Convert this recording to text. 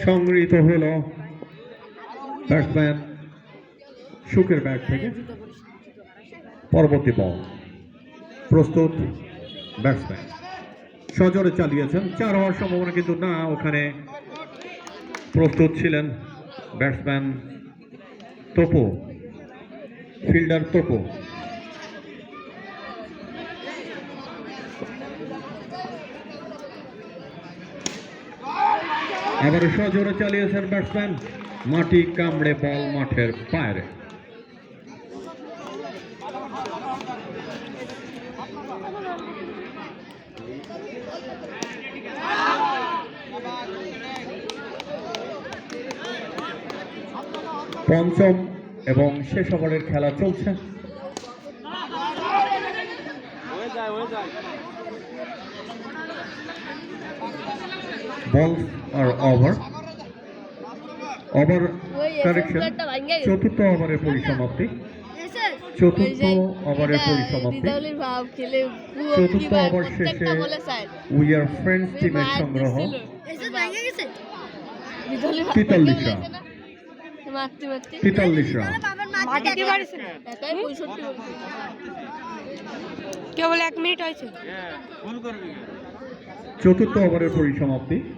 সংগৃহীত হলো ব্যাটসম্যান সুখের ব্যাট থেকে। পরবর্তী বল প্রস্তুত ব্যাটসম্যান সজোরে চালিয়েছেন, 4 হওয়ার সম্ভাবনা কিন্তু না, ওখানে প্রস্তুত ছিলেন ব্যাটসম্যান তোপো, ফিল্ডার তোপো। আবার সজোরে চালিয়েছেন ব্যাটসম্যান, মাটি কামড়ে বল মাঠের বাইরে। পঞ্চম এবং শেষ ওভারের খেলা চলছে। বল আর ওভার কারেকশন, চতুর্থ ওভারের পরিসমাপ্তি। চতুর্থ ওভারের পরিসমাপ্তি। চতুর্থ ওভার শেষে উই আর ফ্রেন্ডস টিমের সংগ্রহ 43 রান। 43 রান। কেবল 1 মিনিট হয়েছে। চতুর্থ ওভারের পরিসমাপ্তি।